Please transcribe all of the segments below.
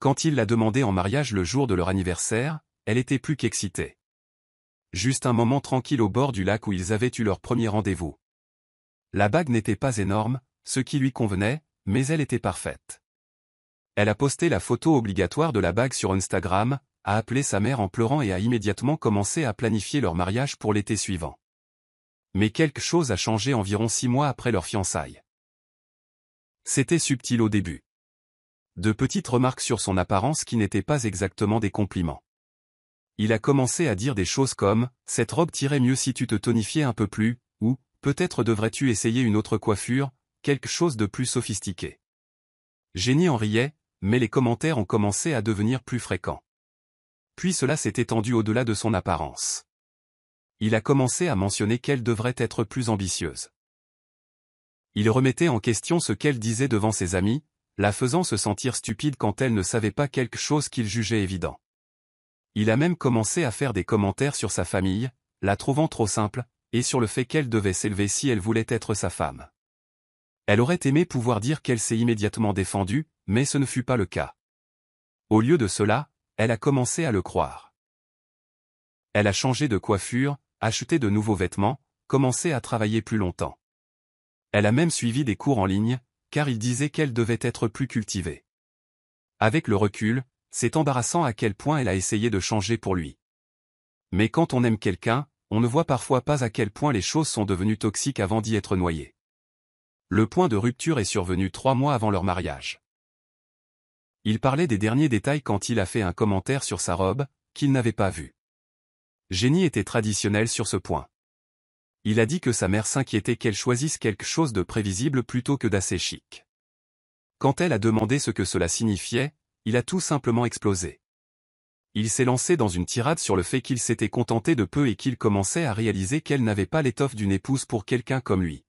Quand il l'a demandé en mariage le jour de leur anniversaire, elle était plus qu'excitée. Juste un moment tranquille au bord du lac où ils avaient eu leur premier rendez-vous. La bague n'était pas énorme, ce qui lui convenait, mais elle était parfaite. Elle a posté la photo obligatoire de la bague sur Instagram, a appelé sa mère en pleurant et a immédiatement commencé à planifier leur mariage pour l'été suivant. Mais quelque chose a changé environ 6 mois après leur fiançailles. C'était subtil au début. De petites remarques sur son apparence qui n'étaient pas exactement des compliments. Il a commencé à dire des choses comme « cette robe t'irait mieux si tu te tonifiais un peu plus » ou « peut-être devrais-tu essayer une autre coiffure », quelque chose de plus sophistiqué. Jenny en riait, mais les commentaires ont commencé à devenir plus fréquents. Puis cela s'est étendu au-delà de son apparence. Il a commencé à mentionner qu'elle devrait être plus ambitieuse. Il remettait en question ce qu'elle disait devant ses amis, la faisant se sentir stupide quand elle ne savait pas quelque chose qu'il jugeait évident. Il a même commencé à faire des commentaires sur sa famille, la trouvant trop simple, et sur le fait qu'elle devait s'élever si elle voulait être sa femme. Elle aurait aimé pouvoir dire qu'elle s'est immédiatement défendue, mais ce ne fut pas le cas. Au lieu de cela, elle a commencé à le croire. Elle a changé de coiffure, acheté de nouveaux vêtements, commencé à travailler plus longtemps. Elle a même suivi des cours en ligne, car il disait qu'elle devait être plus cultivée. Avec le recul, c'est embarrassant à quel point elle a essayé de changer pour lui. Mais quand on aime quelqu'un, on ne voit parfois pas à quel point les choses sont devenues toxiques avant d'y être noyé. Le point de rupture est survenu 3 mois avant leur mariage. Il parlait des derniers détails quand il a fait un commentaire sur sa robe, qu'il n'avait pas vu. Jenny était traditionnelle sur ce point. Il a dit que sa mère s'inquiétait qu'elle choisisse quelque chose de prévisible plutôt que d'assez chic. Quand elle a demandé ce que cela signifiait, il a tout simplement explosé. Il s'est lancé dans une tirade sur le fait qu'il s'était contenté de peu et qu'il commençait à réaliser qu'elle n'avait pas l'étoffe d'une épouse pour quelqu'un comme lui.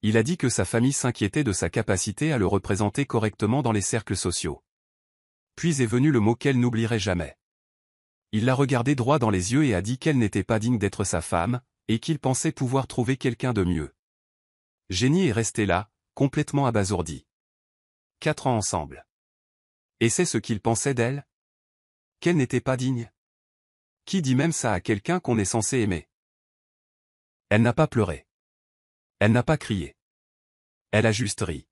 Il a dit que sa famille s'inquiétait de sa capacité à le représenter correctement dans les cercles sociaux. Puis est venu le mot qu'elle n'oublierait jamais. Il l'a regardée droit dans les yeux et a dit qu'elle n'était pas digne d'être sa femme, et qu'il pensait pouvoir trouver quelqu'un de mieux. Jenny est restée là, complètement abasourdie. 4 ans ensemble. Et c'est ce qu'il pensait d'elle? Qu'elle n'était pas digne? Qui dit même ça à quelqu'un qu'on est censé aimer? Elle n'a pas pleuré. Elle n'a pas crié. Elle a juste ri.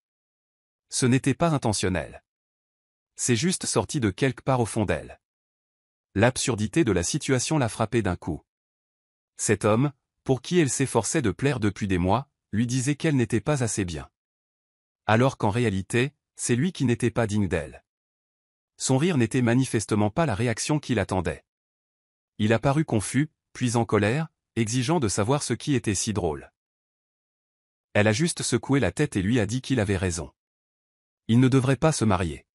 Ce n'était pas intentionnel. C'est juste sorti de quelque part au fond d'elle. L'absurdité de la situation l'a frappée d'un coup. Cet homme, pour qui elle s'efforçait de plaire depuis des mois, lui disait qu'elle n'était pas assez bien. Alors qu'en réalité, c'est lui qui n'était pas digne d'elle. Son rire n'était manifestement pas la réaction qu'il attendait. Il a paru confus, puis en colère, exigeant de savoir ce qui était si drôle. Elle a juste secoué la tête et lui a dit qu'il avait raison. Il ne devrait pas se marier.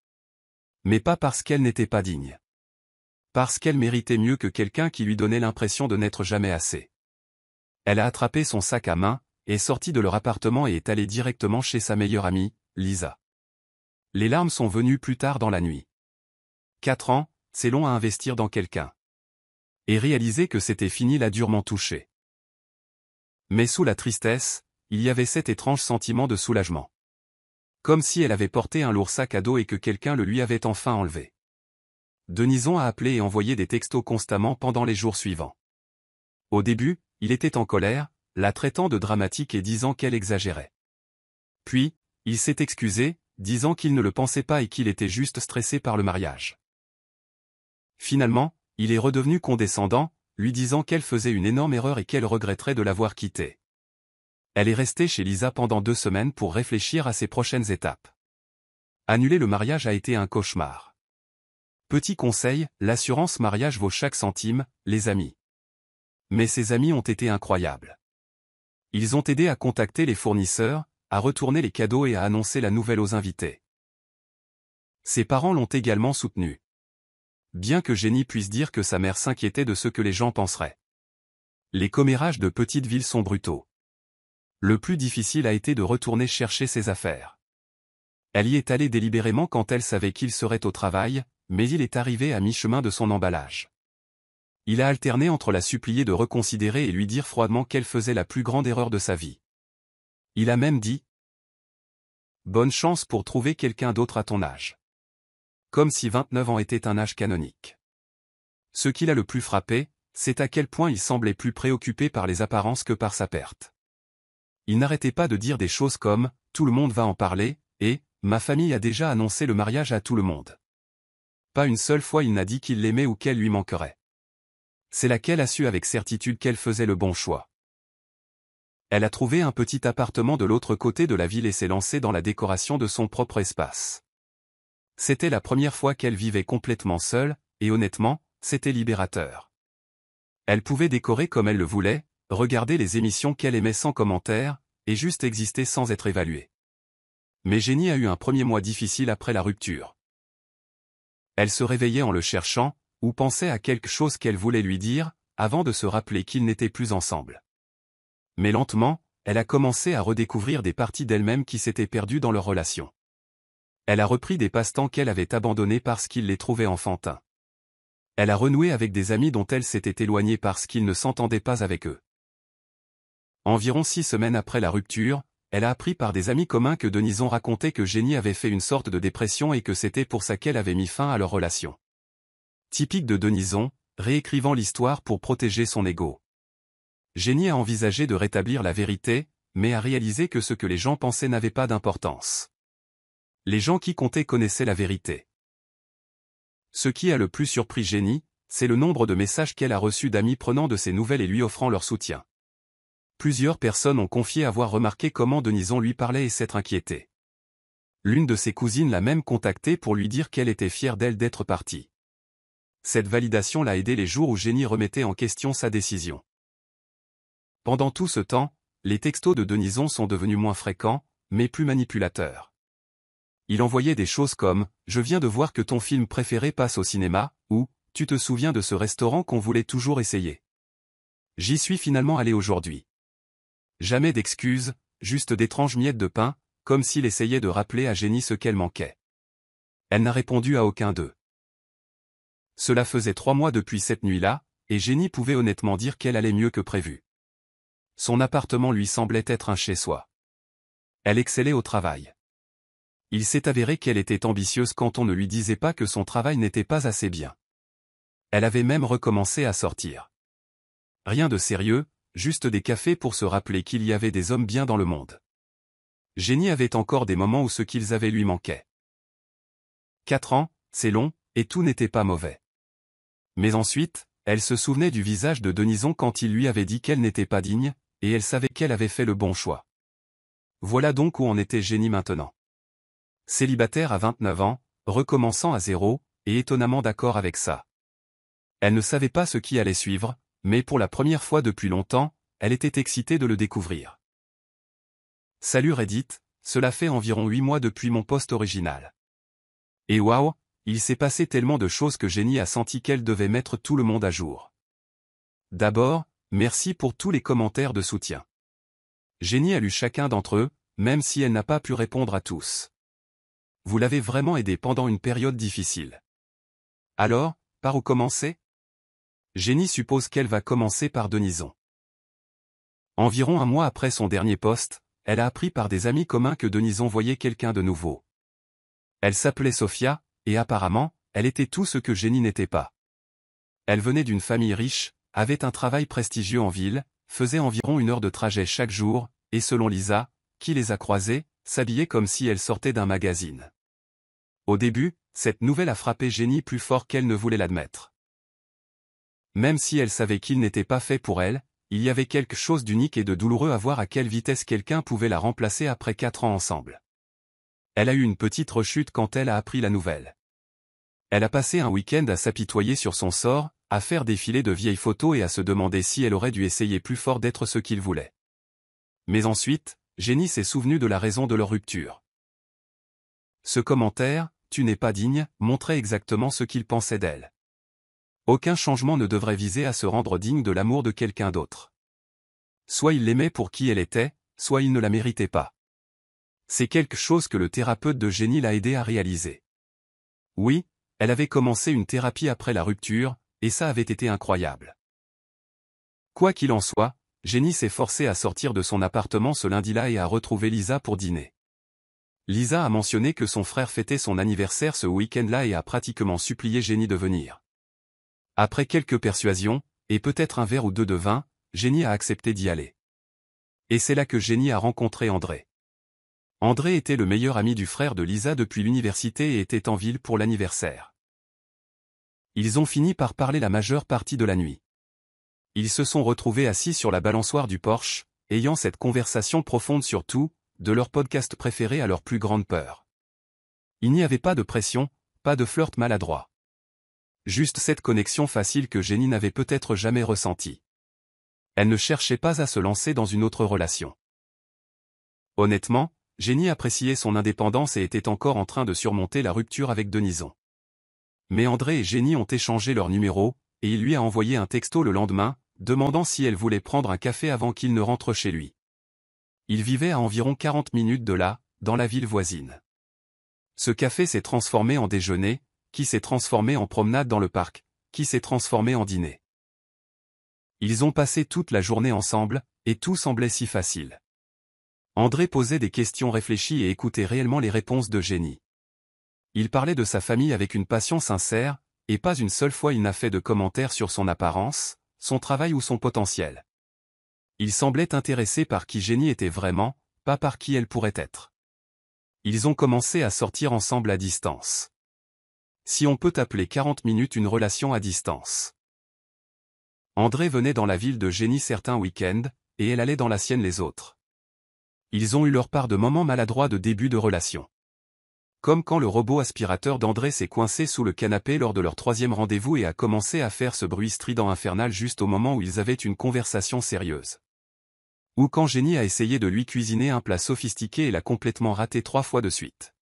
Mais pas parce qu'elle n'était pas digne. Parce qu'elle méritait mieux que quelqu'un qui lui donnait l'impression de n'être jamais assez. Elle a attrapé son sac à main, est sortie de leur appartement et est allée directement chez sa meilleure amie, Lisa. Les larmes sont venues plus tard dans la nuit. 4 ans, c'est long à investir dans quelqu'un. Et réaliser que c'était fini l'a durement touchée. Mais sous la tristesse, il y avait cet étrange sentiment de soulagement. Comme si elle avait porté un lourd sac à dos et que quelqu'un le lui avait enfin enlevé. Denison a appelé et envoyé des textos constamment pendant les jours suivants. Au début, il était en colère, la traitant de dramatique et disant qu'elle exagérait. Puis, il s'est excusé, disant qu'il ne le pensait pas et qu'il était juste stressé par le mariage. Finalement, il est redevenu condescendant, lui disant qu'elle faisait une énorme erreur et qu'elle regretterait de l'avoir quitté. Elle est restée chez Lisa pendant 2 semaines pour réfléchir à ses prochaines étapes. Annuler le mariage a été un cauchemar. Petit conseil, l'assurance mariage vaut chaque centime, les amis. Mais ses amis ont été incroyables. Ils ont aidé à contacter les fournisseurs, à retourner les cadeaux et à annoncer la nouvelle aux invités. Ses parents l'ont également soutenu. Bien que Jenny puisse dire que sa mère s'inquiétait de ce que les gens penseraient. Les commérages de petites villes sont brutaux. Le plus difficile a été de retourner chercher ses affaires. Elle y est allée délibérément quand elle savait qu'il serait au travail, mais il est arrivé à mi-chemin de son emballage. Il a alterné entre la supplier de reconsidérer et lui dire froidement qu'elle faisait la plus grande erreur de sa vie. Il a même dit « Bonne chance pour trouver quelqu'un d'autre à ton âge. comme si 29 ans était un âge canonique. Ce qui l'a le plus frappé, c'est à quel point il semblait plus préoccupé par les apparences que par sa perte. Il n'arrêtait pas de dire des choses comme « tout le monde va en parler » et « ma famille a déjà annoncé le mariage à tout le monde ». Pas une seule fois il n'a dit qu'il l'aimait ou qu'elle lui manquerait. C'est là qu'elle a su avec certitude qu'elle faisait le bon choix. Elle a trouvé un petit appartement de l'autre côté de la ville et s'est lancée dans la décoration de son propre espace. C'était la première fois qu'elle vivait complètement seule, et honnêtement, c'était libérateur. Elle pouvait décorer comme elle le voulait, regarder les émissions qu'elle aimait sans commentaire, et juste exister sans être évaluée. Mais Jenny a eu un premier mois difficile après la rupture. Elle se réveillait en le cherchant, ou pensait à quelque chose qu'elle voulait lui dire, avant de se rappeler qu'ils n'étaient plus ensemble. Mais lentement, elle a commencé à redécouvrir des parties d'elle-même qui s'étaient perdues dans leur relation. Elle a repris des passe-temps qu'elle avait abandonnés parce qu'ils les trouvaient enfantins. Elle a renoué avec des amis dont elle s'était éloignée parce qu'ils ne s'entendaient pas avec eux. Environ 6 semaines après la rupture, elle a appris par des amis communs que Denison racontait que Jenny avait fait une sorte de dépression et que c'était pour ça qu'elle avait mis fin à leur relation. Typique de Denison, réécrivant l'histoire pour protéger son ego. Jenny a envisagé de rétablir la vérité, mais a réalisé que ce que les gens pensaient n'avait pas d'importance. Les gens qui comptaient connaissaient la vérité. Ce qui a le plus surpris Jenny, c'est le nombre de messages qu'elle a reçus d'amis prenant de ses nouvelles et lui offrant leur soutien. Plusieurs personnes ont confié avoir remarqué comment Denison lui parlait et s'être inquiétée. L'une de ses cousines l'a même contactée pour lui dire qu'elle était fière d'elle d'être partie. Cette validation l'a aidé les jours où Jenny remettait en question sa décision. Pendant tout ce temps, les textos de Denison sont devenus moins fréquents, mais plus manipulateurs. Il envoyait des choses comme « Je viens de voir que ton film préféré passe au cinéma » ou « Tu te souviens de ce restaurant qu'on voulait toujours essayer. J'y suis finalement allé aujourd'hui. » Jamais d'excuses, juste d'étranges miettes de pain, comme s'il essayait de rappeler à Jenny ce qu'elle manquait. Elle n'a répondu à aucun d'eux. Cela faisait 3 mois depuis cette nuit-là, et Jenny pouvait honnêtement dire qu'elle allait mieux que prévu. Son appartement lui semblait être un chez-soi. Elle excellait au travail. Il s'est avéré qu'elle était ambitieuse quand on ne lui disait pas que son travail n'était pas assez bien. Elle avait même recommencé à sortir. Rien de sérieux, juste des cafés pour se rappeler qu'il y avait des hommes bien dans le monde. Jenny avait encore des moments où ce qu'ils avaient lui manquait. 4 ans, c'est long, et tout n'était pas mauvais. Mais ensuite, elle se souvenait du visage de Denison quand il lui avait dit qu'elle n'était pas digne, et elle savait qu'elle avait fait le bon choix. Voilà donc où en était Jenny maintenant. Célibataire à 29 ans, recommençant à zéro, et étonnamment d'accord avec ça. Elle ne savait pas ce qui allait suivre, mais pour la première fois depuis longtemps, elle était excitée de le découvrir. Salut Reddit, cela fait environ 8 mois depuis mon post original. Et waouh, il s'est passé tellement de choses que Jenny a senti qu'elle devait mettre tout le monde à jour. D'abord, merci pour tous les commentaires de soutien. Jenny a lu chacun d'entre eux, même si elle n'a pas pu répondre à tous. Vous l'avez vraiment aidée pendant une période difficile. Alors, par où commencer? Jenny suppose qu'elle va commencer par Denison. Environ 1 mois après son dernier post, elle a appris par des amis communs que Denison voyait quelqu'un de nouveau. Elle s'appelait Sophia, et apparemment, elle était tout ce que Jenny n'était pas. Elle venait d'une famille riche, avait un travail prestigieux en ville, faisait environ 1 heure de trajet chaque jour, et selon Lisa, qui les a croisés, s'habillait comme si elle sortait d'un magazine. Au début, cette nouvelle a frappé Jenny plus fort qu'elle ne voulait l'admettre. Même si elle savait qu'il n'était pas fait pour elle, il y avait quelque chose d'unique et de douloureux à voir à quelle vitesse quelqu'un pouvait la remplacer après 4 ans ensemble. Elle a eu une petite rechute quand elle a appris la nouvelle. Elle a passé un week-end à s'apitoyer sur son sort, à faire défiler de vieilles photos et à se demander si elle aurait dû essayer plus fort d'être ce qu'il voulait. Mais ensuite, Jenny s'est souvenue de la raison de leur rupture. Ce commentaire, « Tu n'es pas digne », montrait exactement ce qu'il pensait d'elle. Aucun changement ne devrait viser à se rendre digne de l'amour de quelqu'un d'autre. Soit il l'aimait pour qui elle était, soit il ne la méritait pas. C'est quelque chose que le thérapeute de Jenny l'a aidé à réaliser. Oui, elle avait commencé une thérapie après la rupture, et ça avait été incroyable. Quoi qu'il en soit, Jenny s'est forcée à sortir de son appartement ce lundi-là et à retrouver Lisa pour dîner. Lisa a mentionné que son frère fêtait son anniversaire ce week-end-là et a pratiquement supplié Jenny de venir. Après quelques persuasions, et peut-être un verre ou deux de vin, Jenny a accepté d'y aller. Et c'est là que Jenny a rencontré André. André était le meilleur ami du frère de Lisa depuis l'université et était en ville pour l'anniversaire. Ils ont fini par parler la majeure partie de la nuit. Ils se sont retrouvés assis sur la balançoire du Porsche, ayant cette conversation profonde sur tout, de leur podcast préféré à leur plus grande peur. Il n'y avait pas de pression, pas de flirt maladroit. Juste cette connexion facile que Jenny n'avait peut-être jamais ressentie. Elle ne cherchait pas à se lancer dans une autre relation. Honnêtement, Jenny appréciait son indépendance et était encore en train de surmonter la rupture avec Denison. Mais André et Jenny ont échangé leurs numéros, et il lui a envoyé un texto le lendemain, demandant si elle voulait prendre un café avant qu'il ne rentre chez lui. Il vivait à environ 40 minutes de là, dans la ville voisine. Ce café s'est transformé en déjeuner, qui s'est transformé en promenade dans le parc, qui s'est transformé en dîner. Ils ont passé toute la journée ensemble, et tout semblait si facile. André posait des questions réfléchies et écoutait réellement les réponses de Jenny. Il parlait de sa famille avec une passion sincère, et pas une seule fois il n'a fait de commentaires sur son apparence, son travail ou son potentiel. Il semblait intéressé par qui Jenny était vraiment, pas par qui elle pourrait être. Ils ont commencé à sortir ensemble à distance. Si on peut appeler 40 minutes une relation à distance. André venait dans la ville de Jenny certains week-ends, et elle allait dans la sienne les autres. Ils ont eu leur part de moments maladroits de début de relation. Comme quand le robot aspirateur d'André s'est coincé sous le canapé lors de leur 3e rendez-vous et a commencé à faire ce bruit strident infernal juste au moment où ils avaient une conversation sérieuse. Ou quand Jenny a essayé de lui cuisiner un plat sophistiqué et l'a complètement raté 3 fois de suite.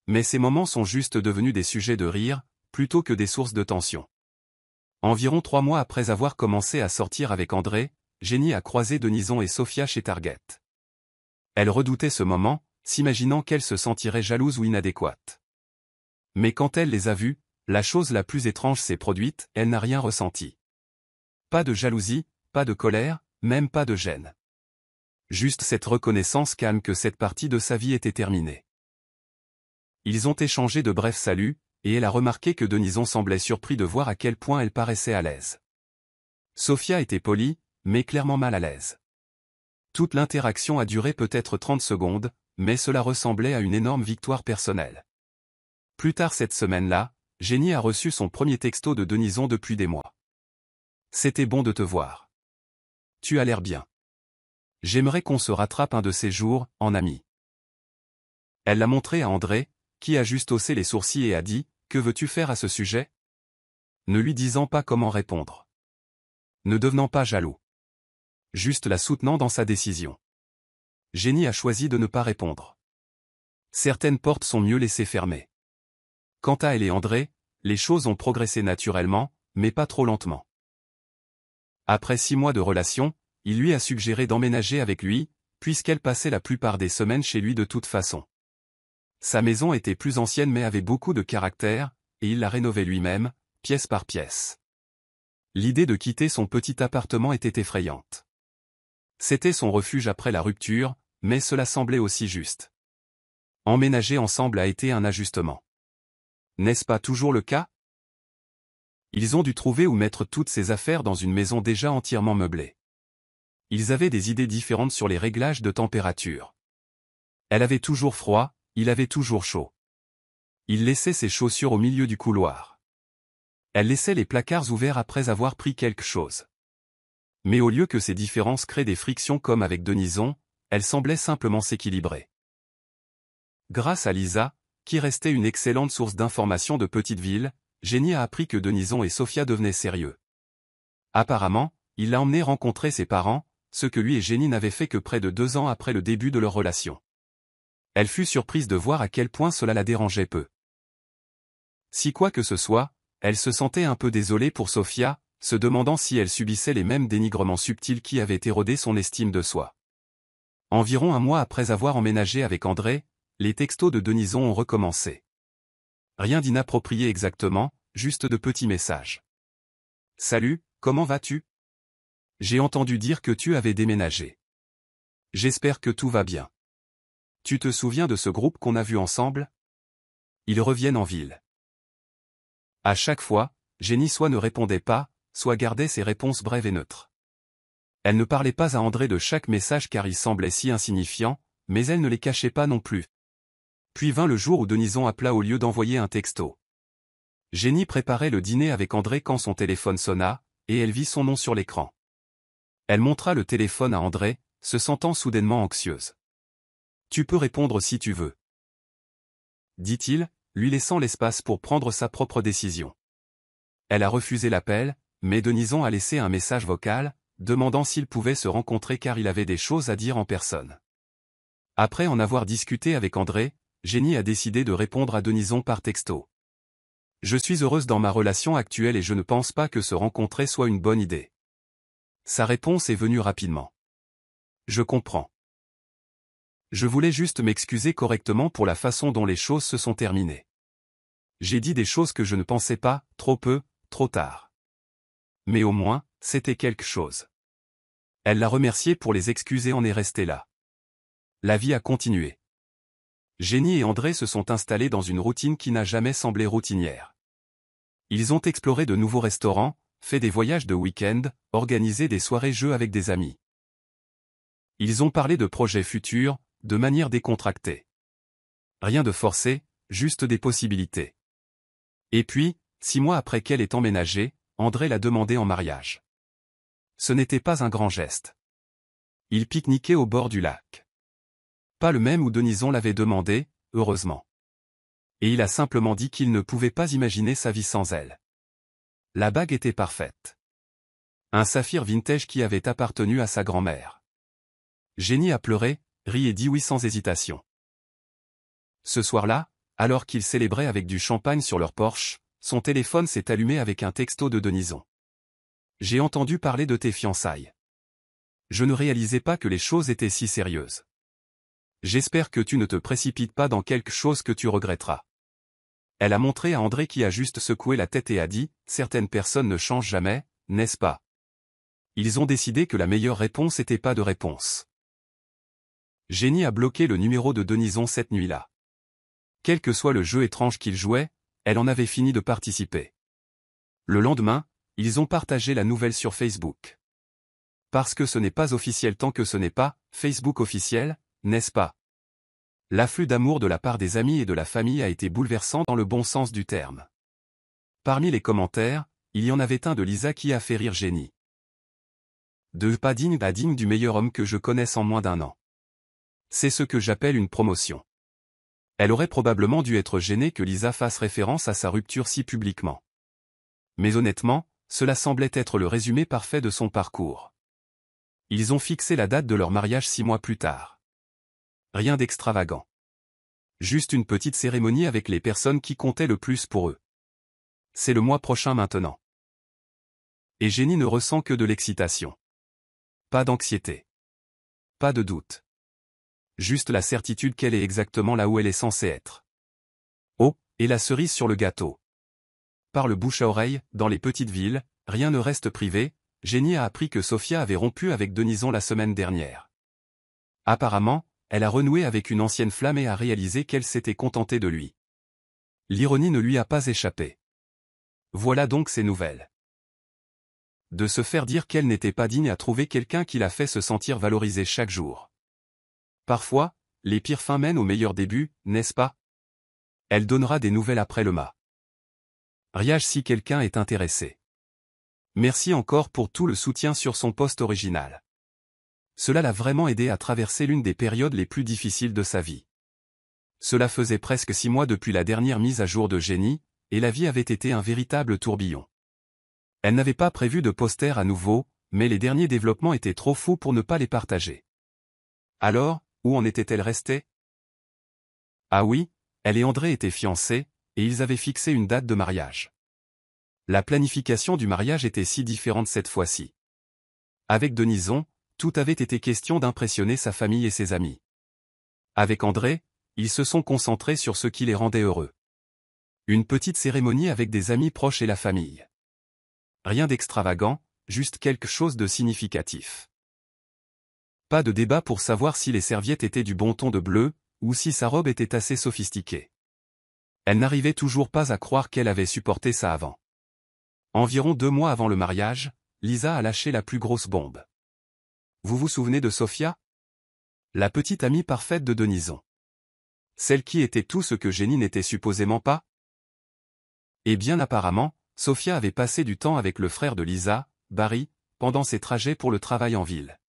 Mais ces moments sont juste devenus des sujets de rire, plutôt que des sources de tension. Environ 3 mois après avoir commencé à sortir avec André, Jenny a croisé Denison et Sophia chez Target. Elle redoutait ce moment, s'imaginant qu'elle se sentirait jalouse ou inadéquate. Mais quand elle les a vus, la chose la plus étrange s'est produite, elle n'a rien ressenti. Pas de jalousie, pas de colère, même pas de gêne. Juste cette reconnaissance calme que cette partie de sa vie était terminée. Ils ont échangé de brefs saluts, et elle a remarqué que Denison semblait surpris de voir à quel point elle paraissait à l'aise. Sophia était polie, mais clairement mal à l'aise. Toute l'interaction a duré peut-être 30 secondes, mais cela ressemblait à une énorme victoire personnelle. Plus tard cette semaine-là, Jenny a reçu son premier texto de Denison depuis des mois. C'était bon de te voir. Tu as l'air bien. J'aimerais qu'on se rattrape un de ces jours, en ami. Elle l'a montré à André, qui a juste haussé les sourcils et a dit, que veux-tu faire à ce sujet? Ne lui disant pas comment répondre. Ne devenant pas jaloux. Juste la soutenant dans sa décision. Jenny a choisi de ne pas répondre. Certaines portes sont mieux laissées fermées. Quant à elle et André, les choses ont progressé naturellement, mais pas trop lentement. Après 6 mois de relation, il lui a suggéré d'emménager avec lui, puisqu'elle passait la plupart des semaines chez lui de toute façon. Sa maison était plus ancienne mais avait beaucoup de caractère, et il la rénovait lui-même, pièce par pièce. L'idée de quitter son petit appartement était effrayante. C'était son refuge après la rupture, mais cela semblait aussi juste. Emménager ensemble a été un ajustement. N'est-ce pas toujours le cas? Ils ont dû trouver où mettre toutes ses affaires dans une maison déjà entièrement meublée. Ils avaient des idées différentes sur les réglages de température. Elle avait toujours froid, il avait toujours chaud. Il laissait ses chaussures au milieu du couloir. Elle laissait les placards ouverts après avoir pris quelque chose. Mais au lieu que ces différences créent des frictions comme avec Denison, elles semblaient simplement s'équilibrer. Grâce à Lisa, qui restait une excellente source d'informations de petite ville, Jenny a appris que Denison et Sophia devenaient sérieux. Apparemment, il l'a emmené rencontrer ses parents, ce que lui et Jenny n'avaient fait que près de 2 ans après le début de leur relation. Elle fut surprise de voir à quel point cela la dérangeait peu. Si quoi que ce soit, elle se sentait un peu désolée pour Sophia, se demandant si elle subissait les mêmes dénigrements subtils qui avaient érodé son estime de soi. Environ 1 mois après avoir emménagé avec André, les textos de Denison ont recommencé. Rien d'inapproprié exactement, juste de petits messages. « Salut, comment vas-tu? J'ai entendu dire que tu avais déménagé. J'espère que tout va bien. Tu te souviens de ce groupe qu'on a vu ensemble? Ils reviennent en ville. À chaque fois, Jenny soit ne répondait pas, soit gardait ses réponses brèves et neutres. Elle ne parlait pas à André de chaque message car il semblait si insignifiant, mais elle ne les cachait pas non plus. Puis vint le jour où Denison appela au lieu d'envoyer un texto. Jenny préparait le dîner avec André quand son téléphone sonna, et elle vit son nom sur l'écran. Elle montra le téléphone à André, se sentant soudainement anxieuse. « Tu peux répondre si tu veux. » dit-il, lui laissant l'espace pour prendre sa propre décision. Elle a refusé l'appel, mais Denison a laissé un message vocal, demandant s'ils pouvaient se rencontrer car il avait des choses à dire en personne. Après en avoir discuté avec André, Jenny a décidé de répondre à Denison par texto. « Je suis heureuse dans ma relation actuelle et je ne pense pas que se rencontrer soit une bonne idée. » Sa réponse est venue rapidement. « Je comprends. Je voulais juste m'excuser correctement pour la façon dont les choses se sont terminées. J'ai dit des choses que je ne pensais pas, trop peu, trop tard. Mais au moins, c'était quelque chose. » Elle l'a remercié pour les excuses et en est restée là. La vie a continué. Jenny et André se sont installés dans une routine qui n'a jamais semblé routinière. Ils ont exploré de nouveaux restaurants, fait des voyages de week-end, organisé des soirées-jeux avec des amis. Ils ont parlé de projets futurs, de manière décontractée. Rien de forcé, juste des possibilités. Et puis, 6 mois après qu'elle ait emménagé, André l'a demandé en mariage. Ce n'était pas un grand geste. Ils pique-niquaient au bord du lac. Pas le même où Denison l'avait demandé, heureusement. Et il a simplement dit qu'il ne pouvait pas imaginer sa vie sans elle. La bague était parfaite. Un saphir vintage qui avait appartenu à sa grand-mère. Jenny a pleuré, ri et dit oui sans hésitation. Ce soir-là, alors qu'ils célébraient avec du champagne sur leur Porsche, son téléphone s'est allumé avec un texto de Denison. « J'ai entendu parler de tes fiançailles. Je ne réalisais pas que les choses étaient si sérieuses. J'espère que tu ne te précipites pas dans quelque chose que tu regretteras. » Elle a montré à André qui a juste secoué la tête et a dit « Certaines personnes ne changent jamais, n'est-ce pas ?» Ils ont décidé que la meilleure réponse était pas de réponse. Jenny a bloqué le numéro de Denison cette nuit-là. Quel que soit le jeu étrange qu'il jouait, elle en avait fini de participer. Le lendemain, ils ont partagé la nouvelle sur Facebook. Parce que ce n'est pas officiel tant que ce n'est pas Facebook officiel, n'est-ce pas? L'afflux d'amour de la part des amis et de la famille a été bouleversant dans le bon sens du terme. Parmi les commentaires, il y en avait un de Lisa qui a fait rire Jenny. De pas digne à digne du meilleur homme que je connaisse en moins d'1 an. C'est ce que j'appelle une promotion. Elle aurait probablement dû être gênée que Lisa fasse référence à sa rupture si publiquement. Mais honnêtement, cela semblait être le résumé parfait de son parcours. Ils ont fixé la date de leur mariage 6 mois plus tard. Rien d'extravagant. Juste une petite cérémonie avec les personnes qui comptaient le plus pour eux. C'est le mois prochain maintenant. Et Jenny ne ressent que de l'excitation. Pas d'anxiété. Pas de doute. Juste la certitude qu'elle est exactement là où elle est censée être. Oh, et la cerise sur le gâteau. Par le bouche à oreille, dans les petites villes, rien ne reste privé, Jenny a appris que Sophia avait rompu avec Denison la semaine dernière. Apparemment, elle a renoué avec une ancienne flamme et a réalisé qu'elle s'était contentée de lui. L'ironie ne lui a pas échappé. Voilà donc ses nouvelles. De se faire dire qu'elle n'était pas digne a trouvé quelqu'un qui l'a fait se sentir valorisée chaque jour. Parfois, les pires fins mènent aux meilleurs débuts, n'est-ce pas? Elle donnera des nouvelles après le mariage si quelqu'un est intéressé. Merci encore pour tout le soutien sur son post original. Cela l'a vraiment aidé à traverser l'une des périodes les plus difficiles de sa vie. Cela faisait presque 6 mois depuis la dernière mise à jour de Jenny, et la vie avait été un véritable tourbillon. Elle n'avait pas prévu de poster à nouveau, mais les derniers développements étaient trop fous pour ne pas les partager. Alors, où en était-elle restée? Ah oui, elle et André étaient fiancés, et ils avaient fixé une date de mariage. La planification du mariage était si différente cette fois-ci. Avec Denison, tout avait été question d'impressionner sa famille et ses amis. Avec André, ils se sont concentrés sur ce qui les rendait heureux. Une petite cérémonie avec des amis proches et la famille. Rien d'extravagant, juste quelque chose de significatif. Pas de débat pour savoir si les serviettes étaient du bon ton de bleu, ou si sa robe était assez sophistiquée. Elle n'arrivait toujours pas à croire qu'elle avait supporté ça avant. Environ 2 mois avant le mariage, Lisa a lâché la plus grosse bombe. Vous vous souvenez de Sofia? La petite amie parfaite de Denison. Celle qui était tout ce que Jenny n'était supposément pas? Eh bien apparemment, Sofia avait passé du temps avec le frère de Lisa, Barry, pendant ses trajets pour le travail en ville.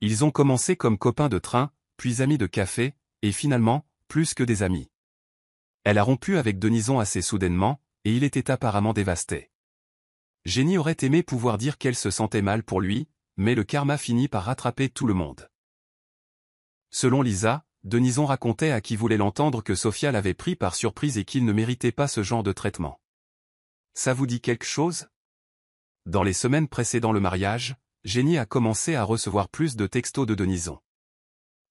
Ils ont commencé comme copains de train, puis amis de café, et finalement, plus que des amis. Elle a rompu avec Denison assez soudainement, et il était apparemment dévasté. Jenny aurait aimé pouvoir dire qu'elle se sentait mal pour lui, mais le karma finit par rattraper tout le monde. Selon Lisa, Denison racontait à qui voulait l'entendre que Sofia l'avait pris par surprise et qu'il ne méritait pas ce genre de traitement. Ça vous dit quelque chose? Dans les semaines précédant le mariage, Jenny a commencé à recevoir plus de textos de Denison.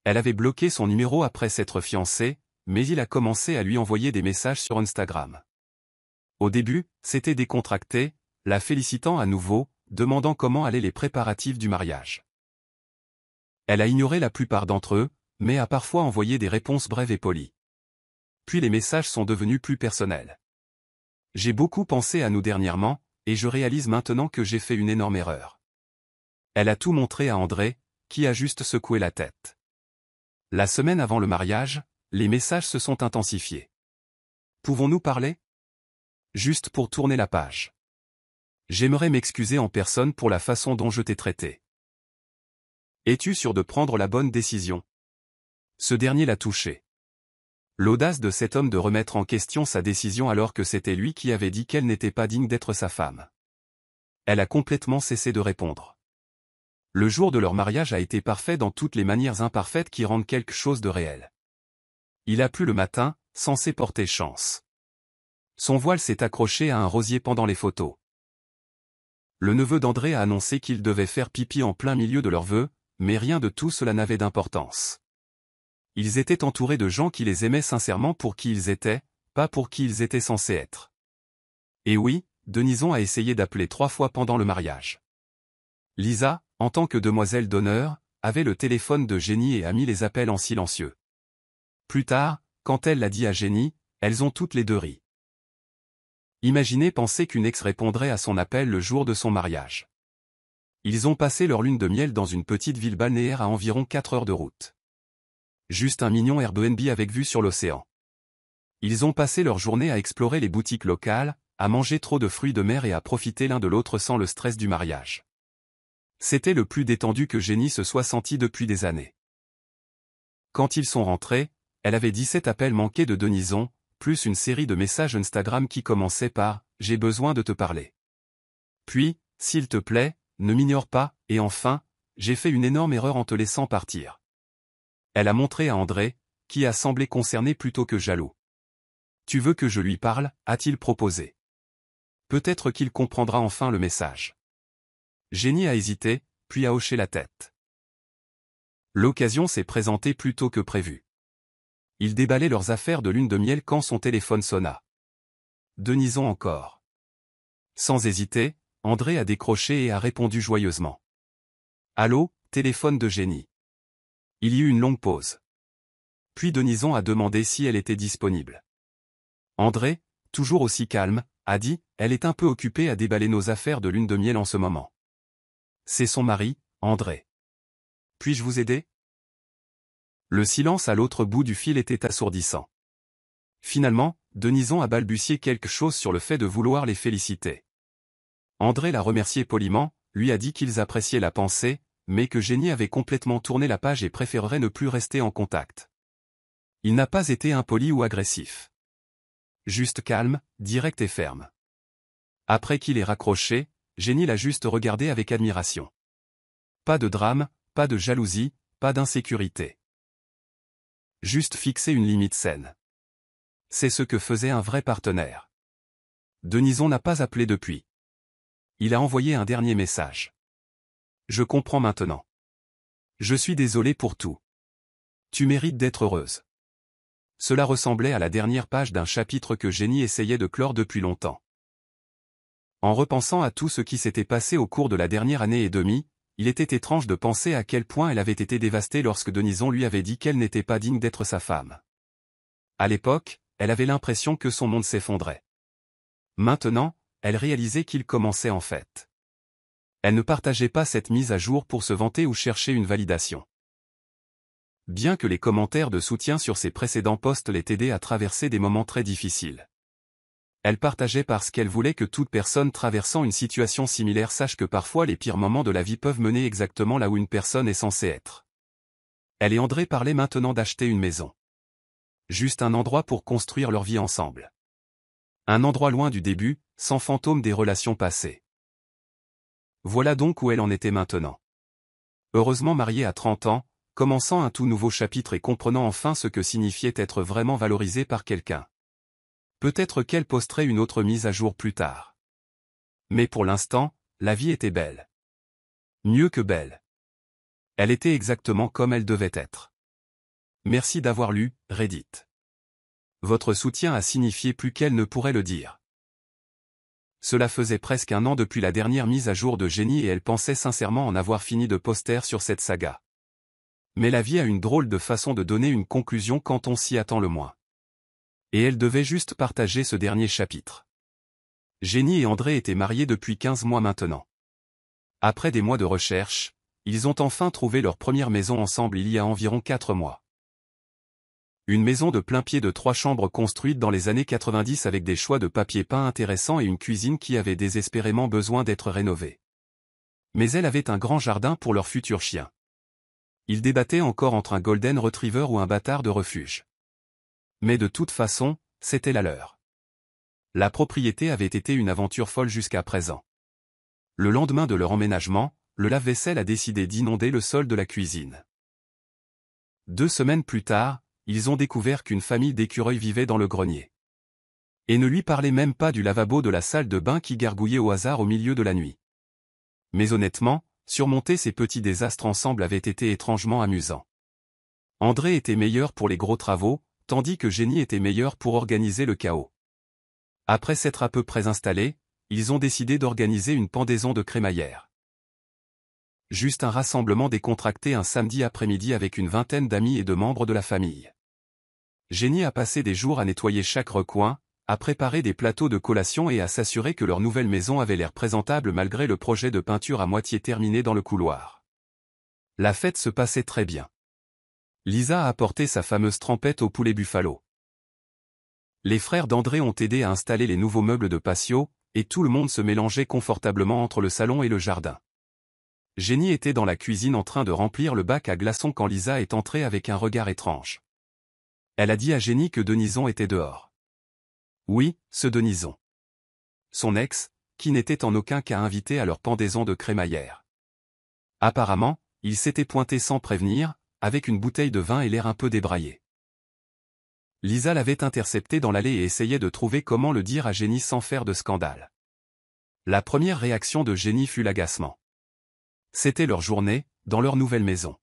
Elle avait bloqué son numéro après s'être fiancée, mais il a commencé à lui envoyer des messages sur Instagram. Au début, c'était décontracté, la félicitant à nouveau, demandant comment allaient les préparatifs du mariage. Elle a ignoré la plupart d'entre eux, mais a parfois envoyé des réponses brèves et polies. Puis les messages sont devenus plus personnels. J'ai beaucoup pensé à nous dernièrement, et je réalise maintenant que j'ai fait une énorme erreur. Elle a tout montré à André, qui a juste secoué la tête. La semaine avant le mariage, les messages se sont intensifiés. Pouvons-nous parler? Juste pour tourner la page. J'aimerais m'excuser en personne pour la façon dont je t'ai traité. Es-tu sûr de prendre la bonne décision? Ce dernier l'a touché. L'audace de cet homme de remettre en question sa décision alors que c'était lui qui avait dit qu'elle n'était pas digne d'être sa femme. Elle a complètement cessé de répondre. Le jour de leur mariage a été parfait dans toutes les manières imparfaites qui rendent quelque chose de réel. Il a plu le matin, censé porter chance. Son voile s'est accroché à un rosier pendant les photos. Le neveu d'André a annoncé qu'il devait faire pipi en plein milieu de leurs vœux, mais rien de tout cela n'avait d'importance. Ils étaient entourés de gens qui les aimaient sincèrement pour qui ils étaient, pas pour qui ils étaient censés être. Et oui, Denison a essayé d'appeler 3 fois pendant le mariage. Lisa, en tant que demoiselle d'honneur, avait le téléphone de Jenny et a mis les appels en silencieux. Plus tard, quand elle l'a dit à Jenny, elles ont toutes les deux ri. Imaginez penser qu'une ex répondrait à son appel le jour de son mariage. Ils ont passé leur lune de miel dans une petite ville balnéaire à environ 4 heures de route. Juste un mignon Airbnb avec vue sur l'océan. Ils ont passé leur journée à explorer les boutiques locales, à manger trop de fruits de mer et à profiter l'un de l'autre sans le stress du mariage. C'était le plus détendu que Jenny se soit senti depuis des années. Quand ils sont rentrés, elle avait 17 appels manqués de Denison, plus une série de messages Instagram qui commençaient par « J'ai besoin de te parler ». Puis, « S'il te plaît, ne m'ignore pas », et enfin, « J'ai fait une énorme erreur en te laissant partir ». Elle a montré à André, qui a semblé concerné plutôt que jaloux. « Tu veux que je lui parle ?» a-t-il proposé. Peut-être qu'il comprendra enfin le message. Jenny a hésité, puis a hoché la tête. L'occasion s'est présentée plus tôt que prévu. Ils déballaient leurs affaires de lune de miel quand son téléphone sonna. Denison encore. Sans hésiter, André a décroché et a répondu joyeusement. Allô, téléphone de Jenny. Il y eut une longue pause. Puis Denison a demandé si elle était disponible. André, toujours aussi calme, a dit, elle est un peu occupée à déballer nos affaires de lune de miel en ce moment. C'est son mari, André. Puis-je vous aider? Le silence à l'autre bout du fil était assourdissant. Finalement, Denison a balbutié quelque chose sur le fait de vouloir les féliciter. André l'a remercié poliment, lui a dit qu'ils appréciaient la pensée, mais que Jenny avait complètement tourné la page et préférerait ne plus rester en contact. Il n'a pas été impoli ou agressif. Juste calme, direct et ferme. Après qu'il ait raccroché, Jenny l'a juste regardé avec admiration. Pas de drame, pas de jalousie, pas d'insécurité. Juste fixer une limite saine. C'est ce que faisait un vrai partenaire. Denison n'a pas appelé depuis. Il a envoyé un dernier message. Je comprends maintenant. Je suis désolé pour tout. Tu mérites d'être heureuse. Cela ressemblait à la dernière page d'un chapitre que Jenny essayait de clore depuis longtemps. En repensant à tout ce qui s'était passé au cours de la dernière année et demie, il était étrange de penser à quel point elle avait été dévastée lorsque Denison lui avait dit qu'elle n'était pas digne d'être sa femme. À l'époque, elle avait l'impression que son monde s'effondrait. Maintenant, elle réalisait qu'il commençait en fait. Elle ne partageait pas cette mise à jour pour se vanter ou chercher une validation. Bien que les commentaires de soutien sur ses précédents posts l'aient aidé à traverser des moments très difficiles. Elle partageait parce qu'elle voulait que toute personne traversant une situation similaire sache que parfois les pires moments de la vie peuvent mener exactement là où une personne est censée être. Elle et André parlaient maintenant d'acheter une maison. Juste un endroit pour construire leur vie ensemble. Un endroit loin du début, sans fantôme des relations passées. Voilà donc où elle en était maintenant. Heureusement mariée à 30 ans, commençant un tout nouveau chapitre et comprenant enfin ce que signifiait être vraiment valorisée par quelqu'un. Peut-être qu'elle posterait une autre mise à jour plus tard. Mais pour l'instant, la vie était belle. Mieux que belle. Elle était exactement comme elle devait être. Merci d'avoir lu, Reddit. Votre soutien a signifié plus qu'elle ne pourrait le dire. Cela faisait presque un an depuis la dernière mise à jour de Jenny et elle pensait sincèrement en avoir fini de poster sur cette saga. Mais la vie a une drôle de façon de donner une conclusion quand on s'y attend le moins. Et elle devait juste partager ce dernier chapitre. Jenny et André étaient mariés depuis 15 mois maintenant. Après des mois de recherche, ils ont enfin trouvé leur première maison ensemble il y a environ 4 mois. Une maison de plein pied de 3 chambres construite dans les années 90 avec des choix de papier peint intéressants et une cuisine qui avait désespérément besoin d'être rénovée. Mais elle avait un grand jardin pour leur futur chien. Ils débattaient encore entre un golden retriever ou un bâtard de refuge. Mais de toute façon, c'était la leur. La propriété avait été une aventure folle jusqu'à présent. Le lendemain de leur emménagement, le lave-vaisselle a décidé d'inonder le sol de la cuisine. 2 semaines plus tard, ils ont découvert qu'une famille d'écureuils vivait dans le grenier. Et ne lui parlaient même pas du lavabo de la salle de bain qui gargouillait au hasard au milieu de la nuit. Mais honnêtement, surmonter ces petits désastres ensemble avait été étrangement amusant. André était meilleur pour les gros travaux, tandis que Jenny était meilleure pour organiser le chaos. Après s'être à peu près installés, ils ont décidé d'organiser une pendaison de crémaillère. Juste un rassemblement décontracté un samedi après-midi avec une vingtaine d'amis et de membres de la famille. Jenny a passé des jours à nettoyer chaque recoin, à préparer des plateaux de collation et à s'assurer que leur nouvelle maison avait l'air présentable malgré le projet de peinture à moitié terminé dans le couloir. La fête se passait très bien. Lisa a apporté sa fameuse trempette au poulet buffalo. Les frères d'André ont aidé à installer les nouveaux meubles de patio, et tout le monde se mélangeait confortablement entre le salon et le jardin. Jenny était dans la cuisine en train de remplir le bac à glaçons quand Lisa est entrée avec un regard étrange. Elle a dit à Jenny que Denison était dehors. Oui, ce Denison. Son ex, qui n'était en aucun cas invité à leur pendaison de crémaillère. Apparemment, il s'était pointé sans prévenir, avec une bouteille de vin et l'air un peu débraillé. Lisa l'avait intercepté dans l'allée et essayait de trouver comment le dire à Jenny sans faire de scandale. La première réaction de Jenny fut l'agacement. C'était leur journée, dans leur nouvelle maison.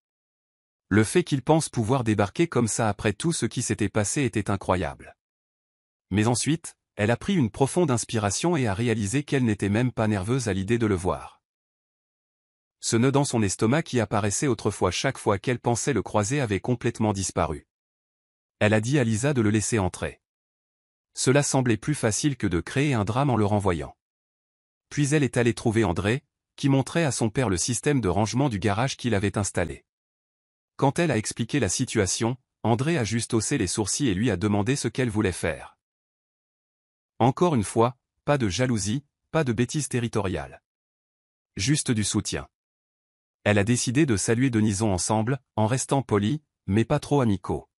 Le fait qu'ils pensent pouvoir débarquer comme ça après tout ce qui s'était passé était incroyable. Mais ensuite, elle a pris une profonde inspiration et a réalisé qu'elle n'était même pas nerveuse à l'idée de le voir. Ce nœud dans son estomac qui apparaissait autrefois chaque fois qu'elle pensait le croiser avait complètement disparu. Elle a dit à Lisa de le laisser entrer. Cela semblait plus facile que de créer un drame en le renvoyant. Puis elle est allée trouver André, qui montrait à son père le système de rangement du garage qu'il avait installé. Quand elle a expliqué la situation, André a juste haussé les sourcils et lui a demandé ce qu'elle voulait faire. Encore une fois, pas de jalousie, pas de bêtises territoriales. Juste du soutien. Elle a décidé de saluer Denison ensemble, en restant polis, mais pas trop amicaux.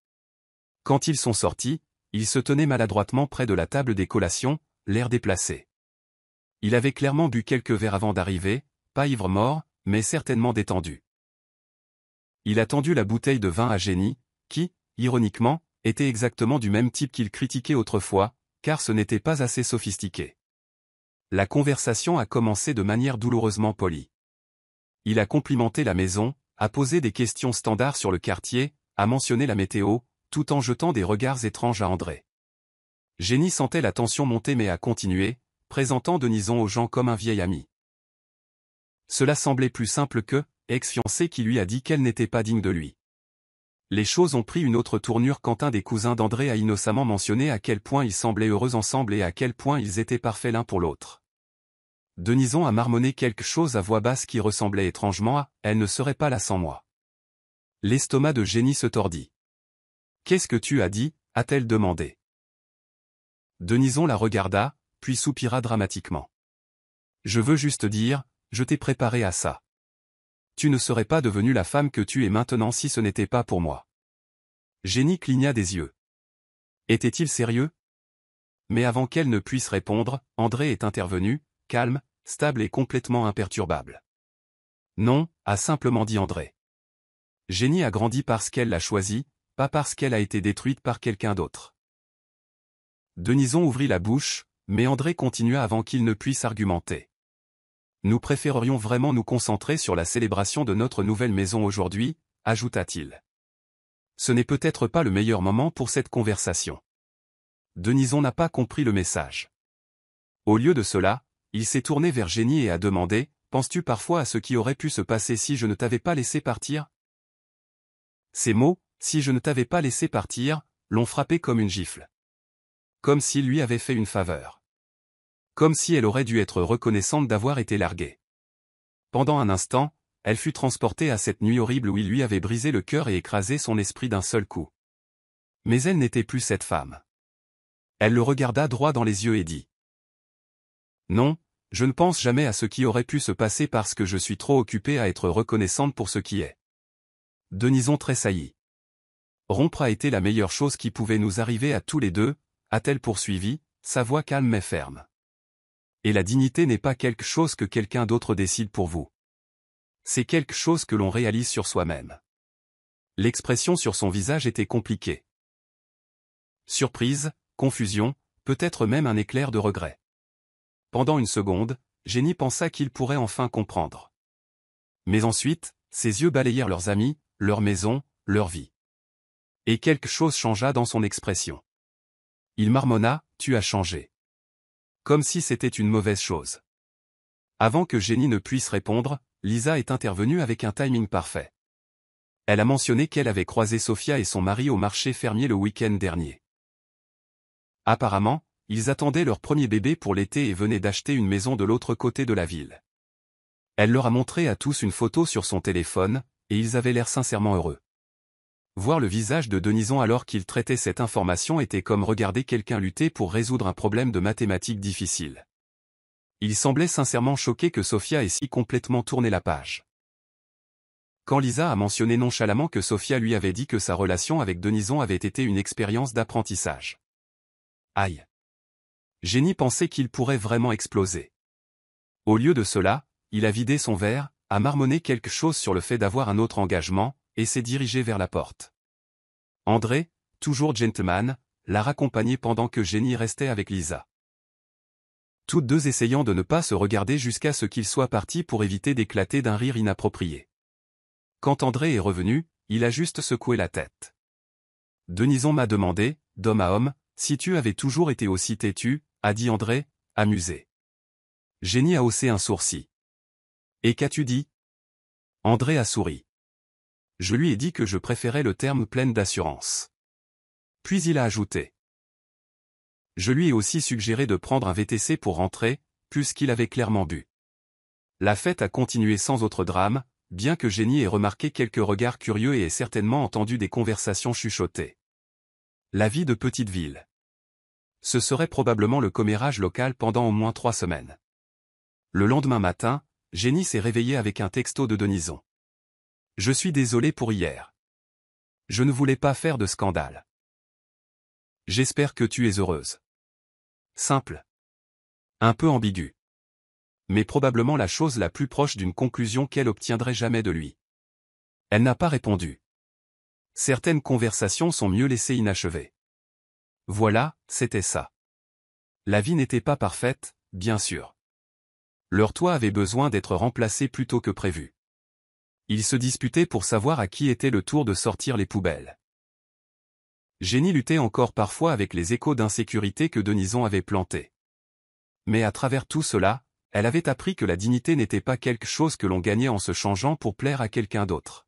Quand ils sont sortis, il se tenait maladroitement près de la table des collations, l'air déplacé. Il avait clairement bu quelques verres avant d'arriver, pas ivre-mort, mais certainement détendu. Il a tendu la bouteille de vin à Jenny, qui, ironiquement, était exactement du même type qu'il critiquait autrefois, car ce n'était pas assez sophistiqué. La conversation a commencé de manière douloureusement polie. Il a complimenté la maison, a posé des questions standards sur le quartier, a mentionné la météo, tout en jetant des regards étranges à André. Jenny sentait la tension monter mais a continué, présentant Denison aux gens comme un vieil ami. Cela semblait plus simple que, ex-fiancé qui lui a dit qu'elle n'était pas digne de lui. Les choses ont pris une autre tournure quand un des cousins d'André a innocemment mentionné à quel point ils semblaient heureux ensemble et à quel point ils étaient parfaits l'un pour l'autre. Denison a marmonné quelque chose à voix basse qui ressemblait étrangement à « Elle ne serait pas là sans moi ». L'estomac de Jenny se tordit. « Qu'est-ce que tu as dit ?» a-t-elle demandé. Denison la regarda, puis soupira dramatiquement. « Je veux juste dire, je t'ai préparé à ça. Tu ne serais pas devenue la femme que tu es maintenant si ce n'était pas pour moi. » Jenny cligna des yeux. Était-il sérieux? Mais avant qu'elle ne puisse répondre, André est intervenu, calme, stable et complètement imperturbable. « Non, a simplement dit André. Jenny a grandi parce qu'elle l'a choisi, pas parce qu'elle a été détruite par quelqu'un d'autre. » Denison ouvrit la bouche, mais André continua avant qu'il ne puisse argumenter. « Nous préférerions vraiment nous concentrer sur la célébration de notre nouvelle maison aujourd'hui, » ajouta-t-il. « Ce n'est peut-être pas le meilleur moment pour cette conversation. » Denison n'a pas compris le message. Au lieu de cela, il s'est tourné vers Jenny et a demandé « Penses-tu parfois à ce qui aurait pu se passer si je ne t'avais pas laissé partir ?» Ces mots, « si je ne t'avais pas laissé partir », l'ont frappé comme une gifle. Comme s'il lui avait fait une faveur. Comme si elle aurait dû être reconnaissante d'avoir été larguée. Pendant un instant, elle fut transportée à cette nuit horrible où il lui avait brisé le cœur et écrasé son esprit d'un seul coup. Mais elle n'était plus cette femme. Elle le regarda droit dans les yeux et dit « Non, je ne pense jamais à ce qui aurait pu se passer parce que je suis trop occupée à être reconnaissante pour ce qui est. » Denison tressaillit. « Rompre a été la meilleure chose qui pouvait nous arriver à tous les deux, » a-t-elle poursuivi, sa voix calme mais ferme. « Et la dignité n'est pas quelque chose que quelqu'un d'autre décide pour vous. C'est quelque chose que l'on réalise sur soi-même. » L'expression sur son visage était compliquée. Surprise, confusion, peut-être même un éclair de regret. Pendant une seconde, Jenny pensa qu'il pourrait enfin comprendre. Mais ensuite, ses yeux balayèrent leurs amis, leur maison, leur vie. Et quelque chose changea dans son expression. Il marmonna, « Tu as changé. » Comme si c'était une mauvaise chose. Avant que Jenny ne puisse répondre, Lisa est intervenue avec un timing parfait. Elle a mentionné qu'elle avait croisé Sophia et son mari au marché fermier le week-end dernier. Apparemment, ils attendaient leur premier bébé pour l'été et venaient d'acheter une maison de l'autre côté de la ville. Elle leur a montré à tous une photo sur son téléphone, et ils avaient l'air sincèrement heureux. Voir le visage de Denison alors qu'il traitait cette information était comme regarder quelqu'un lutter pour résoudre un problème de mathématiques difficile. Il semblait sincèrement choqué que Sophia ait si complètement tourné la page. Quand Lisa a mentionné nonchalamment que Sophia lui avait dit que sa relation avec Denison avait été une expérience d'apprentissage. Aïe! Jenny pensait qu'il pourrait vraiment exploser. Au lieu de cela, il a vidé son verre, a marmonné quelque chose sur le fait d'avoir un autre engagement, et s'est dirigé vers la porte. André, toujours gentleman, l'a raccompagné pendant que Jenny restait avec Lisa. Toutes deux essayant de ne pas se regarder jusqu'à ce qu'ils soient partis pour éviter d'éclater d'un rire inapproprié. Quand André est revenu, il a juste secoué la tête. Denison m'a demandé, d'homme à homme, si tu avais toujours été aussi têtu, a dit André, amusé. Jenny a haussé un sourcil. Et qu'as-tu dit? André a souri. Je lui ai dit que je préférais le terme pleine d'assurance. Puis il a ajouté. Je lui ai aussi suggéré de prendre un VTC pour rentrer, puisqu'il avait clairement bu. La fête a continué sans autre drame, bien que Jenny ait remarqué quelques regards curieux et ait certainement entendu des conversations chuchotées. La vie de petite ville. Ce serait probablement le commérage local pendant au moins 3 semaines. Le lendemain matin, Jenny s'est réveillée avec un texto de Denison. Je suis désolé pour hier. Je ne voulais pas faire de scandale. J'espère que tu es heureuse. Simple. Un peu ambigu. Mais probablement la chose la plus proche d'une conclusion qu'elle obtiendrait jamais de lui. Elle n'a pas répondu. Certaines conversations sont mieux laissées inachevées. Voilà, c'était ça. La vie n'était pas parfaite, bien sûr. Leur toit avait besoin d'être remplacé plus tôt que prévu. Ils se disputaient pour savoir à qui était le tour de sortir les poubelles. Jenny luttait encore parfois avec les échos d'insécurité que Denison avait plantés. Mais à travers tout cela, Elle avait appris que la dignité n'était pas quelque chose que l'on gagnait en se changeant pour plaire à quelqu'un d'autre.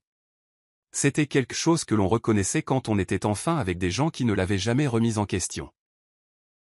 C'était quelque chose que l'on reconnaissait quand on était enfin avec des gens qui ne l'avaient jamais remise en question.